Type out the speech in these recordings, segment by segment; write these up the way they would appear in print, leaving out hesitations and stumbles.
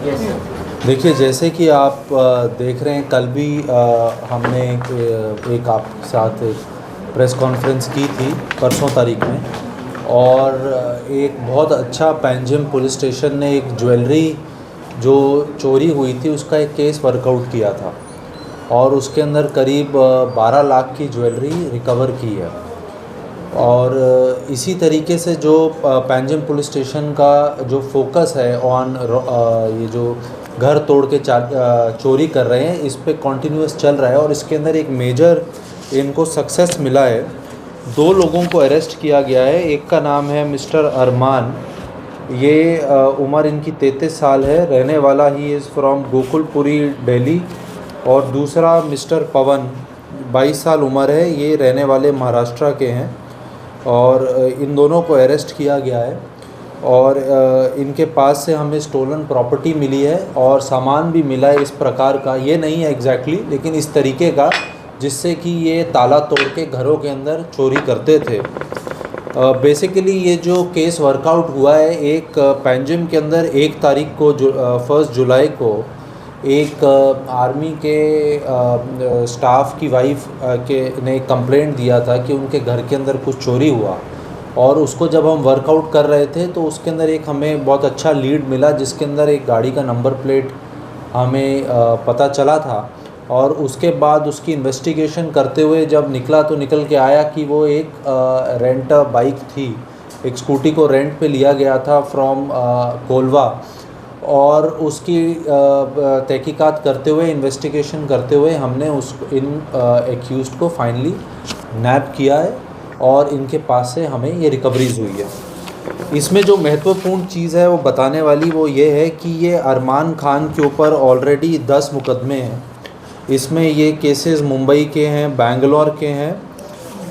Yes sir. देखिए, जैसे कि आप देख रहे हैं, कल भी हमने एक आपके साथ एक प्रेस कॉन्फ्रेंस की थी परसों तारीख में, और एक बहुत अच्छा पैंजिम पुलिस स्टेशन ने एक ज्वेलरी जो चोरी हुई थी उसका एक केस वर्कआउट किया था, और उसके अंदर करीब 12 लाख की ज्वेलरी रिकवर की है। और इसी तरीके से जो पैंजिम पुलिस स्टेशन का जो फोकस है ऑन ये जो घर तोड़ के चोरी कर रहे हैं, इस पे कॉन्टीन्यूस चल रहा है, और इसके अंदर एक मेजर इनको सक्सेस मिला है। 2 लोगों को अरेस्ट किया गया है। एक का नाम है मिस्टर अरमान, ये उम्र इनकी 33 साल है, रहने वाला he is from Gokulpuri Delhi. और दूसरा मिस्टर पवन, 22 साल उम्र है, ये रहने वाले महाराष्ट्र के हैं। और इन दोनों को अरेस्ट किया गया है, और इनके पास से हमें स्टोलन प्रॉपर्टी मिली है और सामान भी मिला है इस प्रकार का, ये नहीं है एग्जैक्टली लेकिन इस तरीके का, जिससे कि ये ताला तोड़ के घरों के अंदर चोरी करते थे। बेसिकली ये जो केस वर्कआउट हुआ है, एक पैंजिम के अंदर 1 तारीख को 1 जुलाई को एक आर्मी के स्टाफ की वाइफ के ने कंप्लेंट दिया था कि उनके घर के अंदर कुछ चोरी हुआ, और उसको जब हम वर्कआउट कर रहे थे तो उसके अंदर एक हमें बहुत अच्छा लीड मिला, जिसके अंदर एक गाड़ी का नंबर प्लेट हमें पता चला था। और उसके बाद उसकी इन्वेस्टिगेशन करते हुए जब निकला तो निकल के आया कि वो एक रेंट बाइक थी, एक स्कूटी को रेंट पे लिया गया था फ्रॉम कोलवा। और उसकी तहकीकात करते हुए, इन्वेस्टिगेशन करते हुए हमने इन एक्यूज़्ड को फाइनली नैप किया है, और इनके पास से हमें ये रिकवरीज हुई है। इसमें जो महत्वपूर्ण चीज़ है वो बताने वाली, वो ये है कि ये अरमान खान के ऊपर ऑलरेडी 10 मुकदमे हैं। इसमें ये केसेस मुंबई के हैं, बेंगलोर के हैं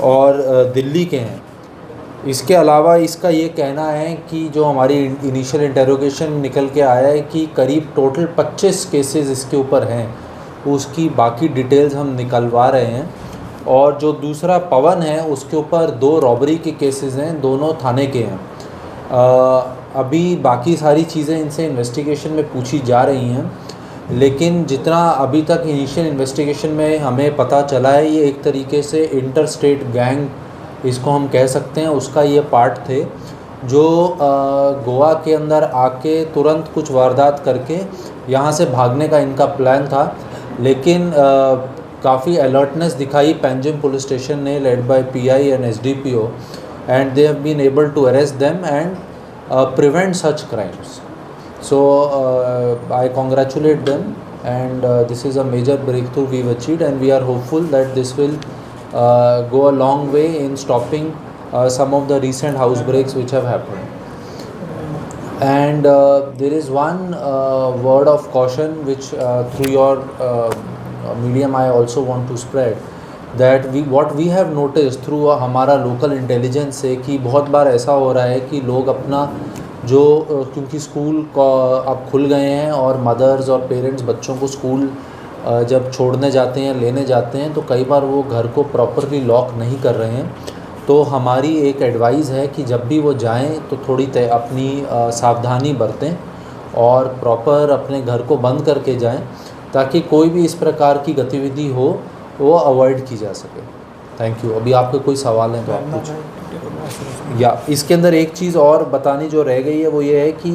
और दिल्ली के हैं। इसके अलावा इसका ये कहना है कि जो हमारी इनिशियल इंटेरोगेशन निकल के आया है कि करीब टोटल 25 केसेस इसके ऊपर हैं, उसकी बाकी डिटेल्स हम निकलवा रहे हैं। और जो दूसरा पवन है, उसके ऊपर 2 रॉबरी के केसेस हैं, दोनों थाने के हैं। अभी बाकी सारी चीज़ें इनसे इन्वेस्टिगेशन में पूछी जा रही हैं, लेकिन जितना अभी तक इनिशियल इन्वेस्टिगेशन में हमें पता चला है, ये एक तरीके से इंटर स्टेट गैंग इसको हम कह सकते हैं, उसका ये पार्ट थे, जो गोवा के अंदर आके तुरंत कुछ वारदात करके यहाँ से भागने का इनका प्लान था। लेकिन काफ़ी अलर्टनेस दिखाई पैंजिम पुलिस स्टेशन ने, led by PI and SDPO, and they have been able to arrest them and prevent such crimes. So I congratulate them, and this is a major breakthrough we've achieved, and we are hopeful that this will go a long way in stopping some of the recent house breaks which have happened. And there is one word of caution which through your medium I also want to spread, that what we have noticed through हमारा local intelligence से, कि बहुत बार ऐसा हो रहा है कि लोग अपना जो क्योंकि स्कूल अब खुल गए हैं और मदर्स और पेरेंट्स बच्चों को स्कूल जब छोड़ने जाते हैं, लेने जाते हैं, तो कई बार वो घर को प्रॉपरली लॉक नहीं कर रहे हैं। तो हमारी एक एडवाइस है कि जब भी वो जाएं तो थोड़ी अपनी सावधानी बरतें और प्रॉपर अपने घर को बंद करके जाएं, ताकि कोई भी इस प्रकार की गतिविधि हो वो अवॉइड की जा सके। Thank you. अभी आपके कोई सवाल हैं तो आप पूछें। या इसके अंदर एक चीज़ और बतानी जो रह गई है, वो ये है कि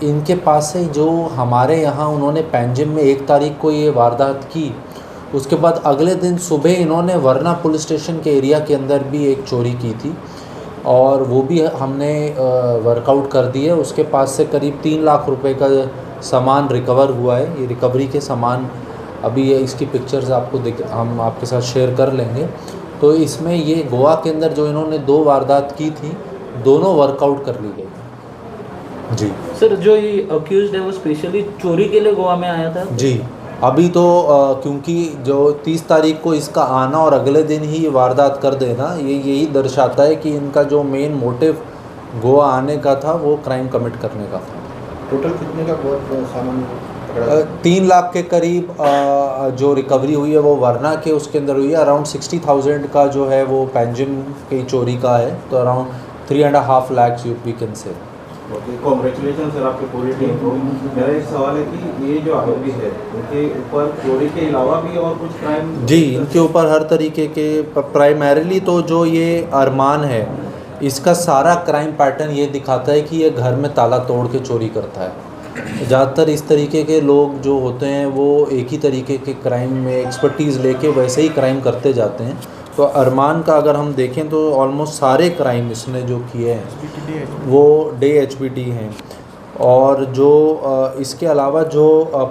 इनके पास से जो हमारे यहाँ उन्होंने पैंजिम में 1 तारीख को ये वारदात की, उसके बाद अगले दिन सुबह इन्होंने वरना पुलिस स्टेशन के एरिया के अंदर भी एक चोरी की थी, और वो भी हमने वर्कआउट कर दी है। उसके पास से करीब 3 लाख रुपए का सामान रिकवर हुआ है। ये रिकवरी के सामान अभी इसकी पिक्चर्स आपको हम आपके साथ शेयर कर लेंगे। तो इसमें ये गोवा के अंदर जो इन्होंने 2 वारदात की थी, दोनों वर्कआउट कर ली गई। जी सर, जो ये अक्यूज्ड है वो स्पेशली चोरी के लिए गोवा में आया था? जी, अभी तो क्योंकि जो 30 तारीख को इसका आना और अगले दिन ही वारदात कर देना, ये यही दर्शाता है कि इनका जो मेन मोटिव गोवा आने का था वो क्राइम कमिट करने का था। टोटल कितने का सामान? 3 लाख के करीब जो रिकवरी हुई है वो वरना के उसके अंदर हुई है। अराउंड 60,000 का जो है वो पैंजिम की चोरी का है, तो around 3.5 lakh we can say. Okay, congratulation sir आपकी पूरी टीम को। मेरा एक सवाल है कि ये जो आरोपी है उनके ऊपर चोरी के अलावा भी और कुछ क्राइम? जी, इनके ऊपर हर तरीके के प्राइमरीली तो जो ये अरमान है, इसका सारा क्राइम पैटर्न ये दिखाता है कि ये घर में ताला तोड़ के चोरी करता है। ज़्यादातर इस तरीके के लोग जो होते हैं वो एक ही तरीके के क्राइम में एक्सपर्टीज़ लेके वैसे ही क्राइम करते जाते हैं। तो अरमान का अगर हम देखें तो ऑलमोस्ट सारे क्राइम इसने जो किए हैं वो डे HBD हैं। और जो इसके अलावा जो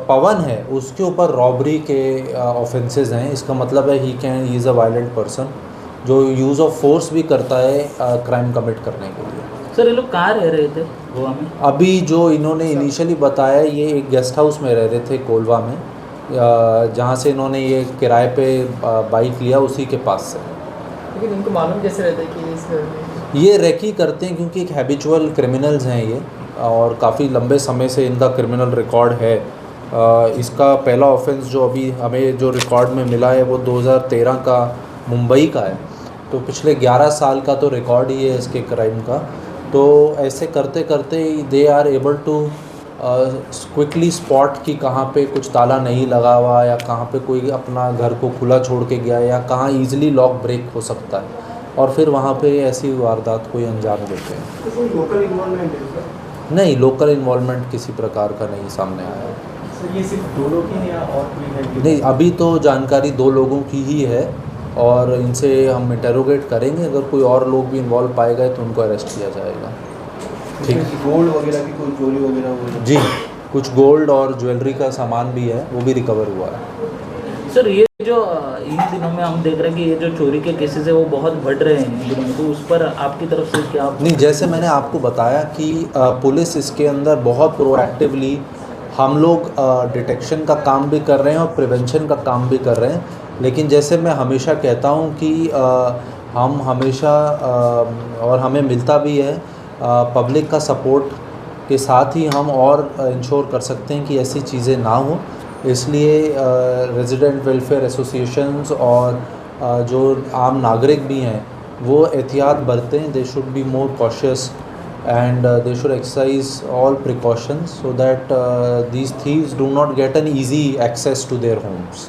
पवन है उसके ऊपर रॉबरी के ऑफेंसेस हैं। इसका मतलब है he is a violent person जो यूज़ ऑफ फोर्स भी करता है क्राइम कमिट करने के लिए। सर ये लोग कहाँ रह रहे थे गोवा में? अभी जो इन्होंने इनिशियली बताया ये एक गेस्ट हाउस में रह रहे थे कोलवा में, जहाँ से इन्होंने ये किराए पे बाइक लिया उसी के पास से। लेकिन इनको मालूम कैसे रहता है कि इस घर में ये रेकी करते हैं क्योंकि एक हैबिचुअल क्रिमिनल्स हैं ये, और काफ़ी लंबे समय से इनका क्रिमिनल रिकॉर्ड है। इसका पहला ऑफेंस जो अभी हमें जो रिकॉर्ड में मिला है वो 2013 का मुंबई का है। तो पिछले 11 साल का तो रिकॉर्ड ही है इसके क्राइम का। तो ऐसे करते करते they are able to quickly spot कि कहाँ पे कुछ ताला नहीं लगा हुआ या कहाँ पे कोई अपना घर को खुला छोड़ के गया या कहाँ ईजिली लॉक ब्रेक हो सकता है, और फिर वहाँ पे ऐसी वारदात कोई अंजाम देते हैं। तो कोई लोकल इन्वॉल्वमेंट है सर? नहीं, लोकल इन्वॉल्वमेंट किसी प्रकार का नहीं सामने आया। सर ये सिर्फ 2 लोग ही या और कोई है? नहीं, अभी तो जानकारी 2 लोगों की ही है और इनसे हम इंटेरोगेट करेंगे। अगर कोई और लोग भी इन्वॉल्व पाए गए तो उनको अरेस्ट किया जाएगा। ठीक, गोल्ड वगैरह की कोई चोरी वगैरह हुई? जी, कुछ गोल्ड और ज्वेलरी का सामान भी है, वो भी रिकवर हुआ है। सर ये जो इन दिनों में हम देख रहे हैं कि ये जो चोरी के केसेस है वो बहुत बढ़ रहे हैं इन दिनों में, तो उस पर आपकी तरफ से क्या? नहीं, जैसे मैंने आपको बताया कि पुलिस इसके अंदर बहुत प्रोएक्टिवली हम लोग डिटेक्शन का काम भी कर रहे हैं और प्रिवेंशन का काम भी कर रहे हैं। लेकिन जैसे मैं हमेशा कहता हूं कि हम हमेशा और हमें मिलता भी है पब्लिक का सपोर्ट के साथ ही हम और इंश्योर कर सकते हैं कि ऐसी चीज़ें ना हो। इसलिए रेजिडेंट वेलफेयर एसोसिएशंस और जो आम नागरिक भी हैं वो एहतियात बरतें। They should be more cautious and they should exercise all precautions so that these thieves do not get an easy access to their homes.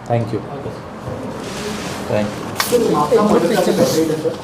Thank you. Thank you. Sir आपका मर्डर का अपडेट है sir?